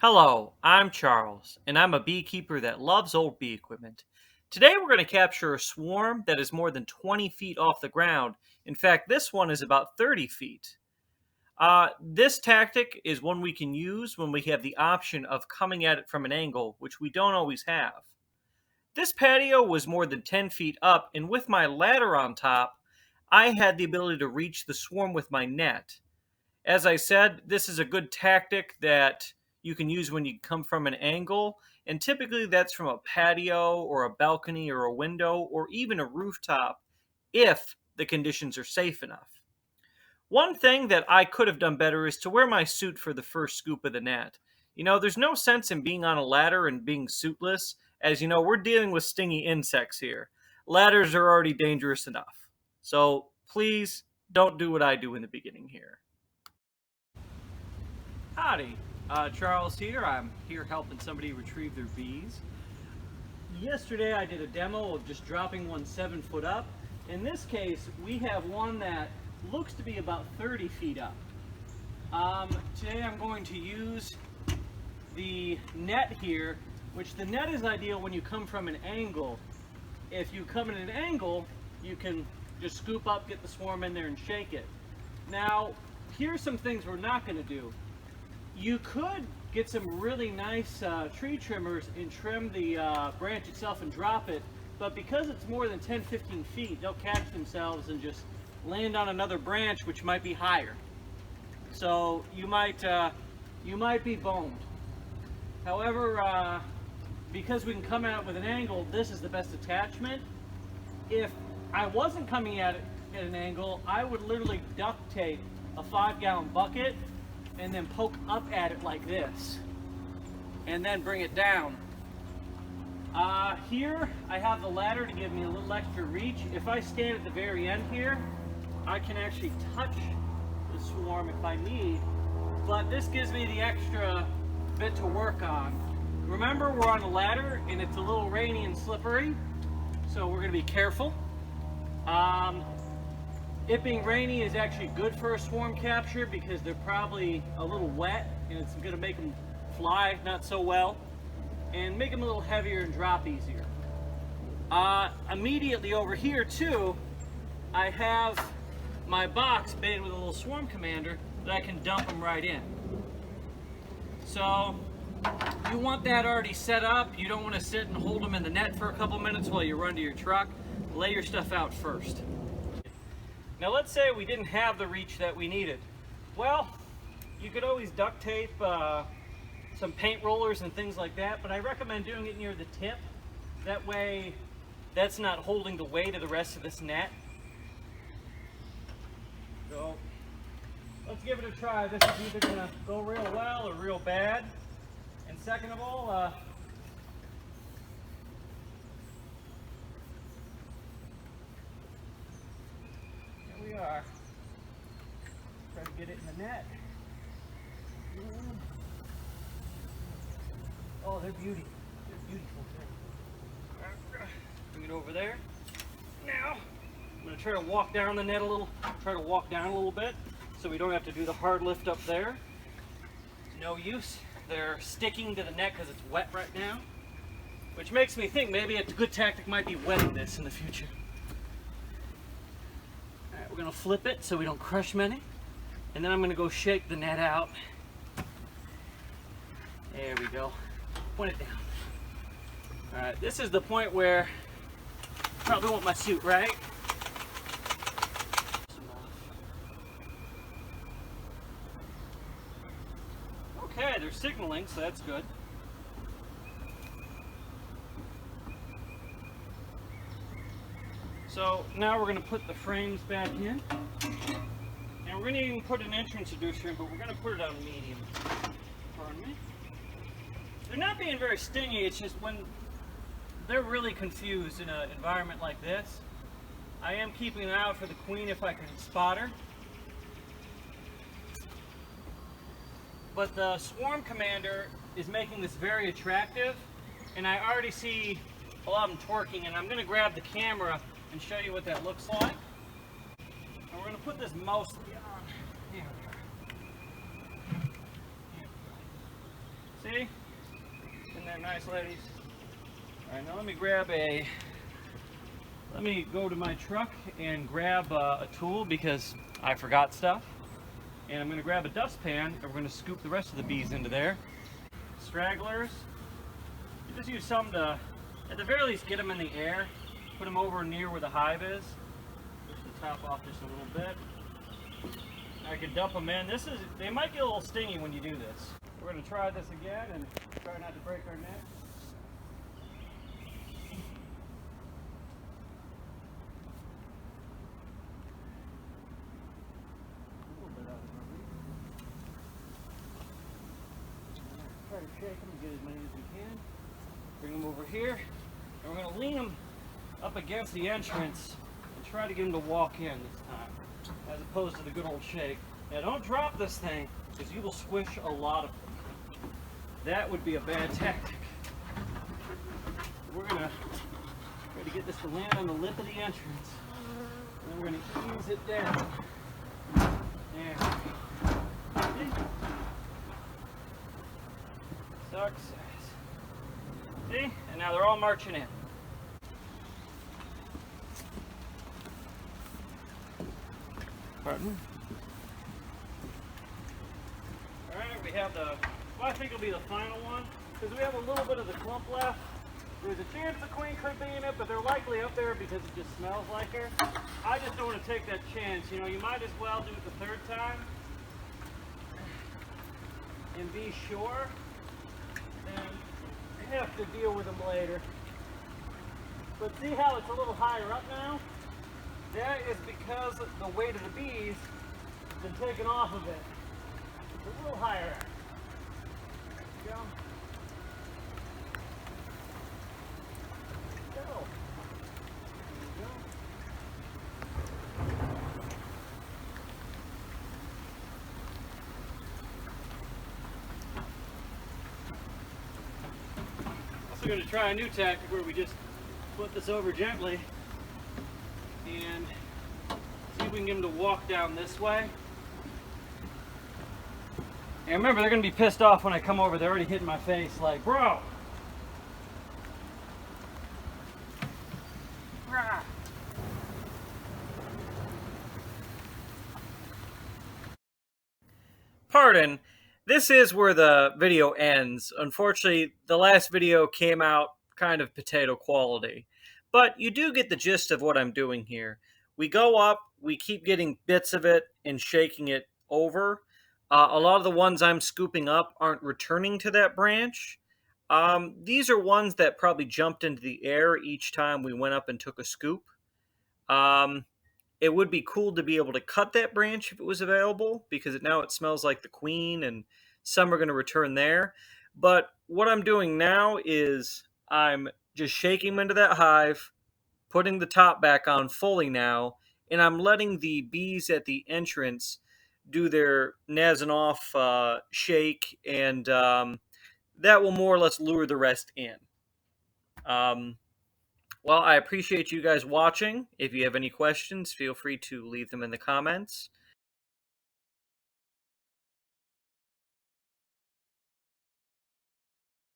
Hello, I'm Charles, and I'm a beekeeper that loves old bee equipment. Today we're going to capture a swarm that is more than 20 feet off the ground. In fact, this one is about 30 feet. This tactic is one we can use when we have the option of coming at it from an angle, which we don't always have. This patio was more than 10 feet up, and with my ladder on top, I had the ability to reach the swarm with my net. As I said, this is a good tactic that you can use when you come from an angle, and typically that's from a patio or a balcony or a window or even a rooftop if the conditions are safe enough. One thing that I could have done better is to wear my suit for the first scoop of the net. There's no sense in being on a ladder and being suitless, as we're dealing with stingy insects here. Ladders are already dangerous enough. So please don't do what I do in the beginning here. Howdy, Charles here. I'm here helping somebody retrieve their bees. Yesterday I did a demo of just dropping one 7 foot up. In this case, we have one that looks to be about 30 feet up. Today I'm going to use the net here, which the net is ideal when you come from an angle. If you come at an angle, you can just scoop up, get the swarm in there and shake it. Now, here's some things we're not going to do. You could get some really nice tree trimmers and trim the branch itself and drop it, but because it's more than 10-15 feet, they'll catch themselves and just land on another branch which might be higher. So you might be boned. However, because we can come at it with an angle, this is the best attachment. If I wasn't coming at it at an angle, I would literally duct tape a 5-gallon bucket and then poke up at it like this and then bring it down. Here I have the ladder to give me a little extra reach. If I stand at the very end here, I can actually touch the swarm if I need, but this gives me the extra bit to work on. Remember, we're on a ladder and it's a little rainy and slippery, so we're going to be careful. It being rainy is actually good for a swarm capture because they're probably a little wet and it's going to make them fly not so well and make them a little heavier and drop easier. Immediately over here too, I have my box made with a little swarm commander that I can dump them right in. So you want that already set up. You don't want to sit and hold them in the net for a couple minutes while you run to your truck. Lay your stuff out first. Now let's say we didn't have the reach that we needed. Well, you could always duct tape some paint rollers and things like that, but I recommend doing it near the tip. That way that's not holding the weight of the rest of this net. So let's give it a try. This is either going to go real well or real bad. And second of all, we are. Try to get it in the net. Oh, they're beauty. They're beautiful things. Bring it over there. Now, I'm going to try to walk down the net a little. Try to walk down a little bit so we don't have to do the hard lift up there. It's no use. They're sticking to the net because it's wet right now. Which makes me think maybe a good tactic might be wetting this in the future. We're going to flip it so we don't crush many, and then I'm going to go shake the net out. There we go. Point it down. Alright, this is the point where I probably want my suit, right? Okay, they're signaling, so that's good. So now we're going to put the frames back in, and we're going to even put an entrance adducer in, but we're going to put it on medium. Pardon me. They're not being very stingy, it's just when they're really confused in an environment like this. I am keeping an eye out for the queen if I can spot her. But the swarm commander is making this very attractive, and I already see a lot of them twerking, and I'm going to grab the camera and show you what that looks like. And we're going to put this mostly on. Here we are. See? Isn't that nice, ladies? All right, now let me go to my truck and grab a tool because I forgot stuff. And I'm going to grab a dustpan and we're going to scoop the rest of the bees into there. Stragglers, you just use some to, at the very least, get them in the air. Put them over near where the hive is. Push the top off just a little bit. I can dump them in. They might get a little stingy when you do this. We're going to try this again and try not to break our neck. Try to shake them and get as many as we can. Bring them over here, and we're going to lean them up against the entrance and try to get them to walk in this time, as opposed to the good old shake. Now don't drop this thing, because you will squish a lot of them. That would be a bad tactic. We're going to try to get this to land on the lip of the entrance, and then we're going to ease it down. There. Success. See? And now they're all marching in. Pardon? Alright, we have well, I think it'll be the final one, because we have a little bit of the clump left. There's a chance the queen could be in it, but they're likely up there because it just smells like her. I just don't want to take that chance. You know, you might as well do it the third time and be sure, and have to deal with them later. But see how it's a little higher up now? That is because the weight of the bees has been taken off of it. It's a little higher. There you go. Go. There you go. Also going to try a new tactic where we just flip this over gently and see if we can get them to walk down this way. And remember, they're going to be pissed off when I come over. They're already hitting my face like, bro! Rah. Pardon, this is where the video ends. Unfortunately, the last video came out kind of potato quality. But you do get the gist of what I'm doing here. We go up, we keep getting bits of it and shaking it over. A lot of the ones I'm scooping up aren't returning to that branch. These are ones that probably jumped into the air each time we went up and took a scoop. It would be cool to be able to cut that branch if it was available, because now it smells like the queen and some are going to return there. But what I'm doing now is I'm just shaking them into that hive, putting the top back on fully now, and I'm letting the bees at the entrance do their Nasanov shake, and that will more or less lure the rest in. Well, I appreciate you guys watching. If you have any questions, feel free to leave them in the comments.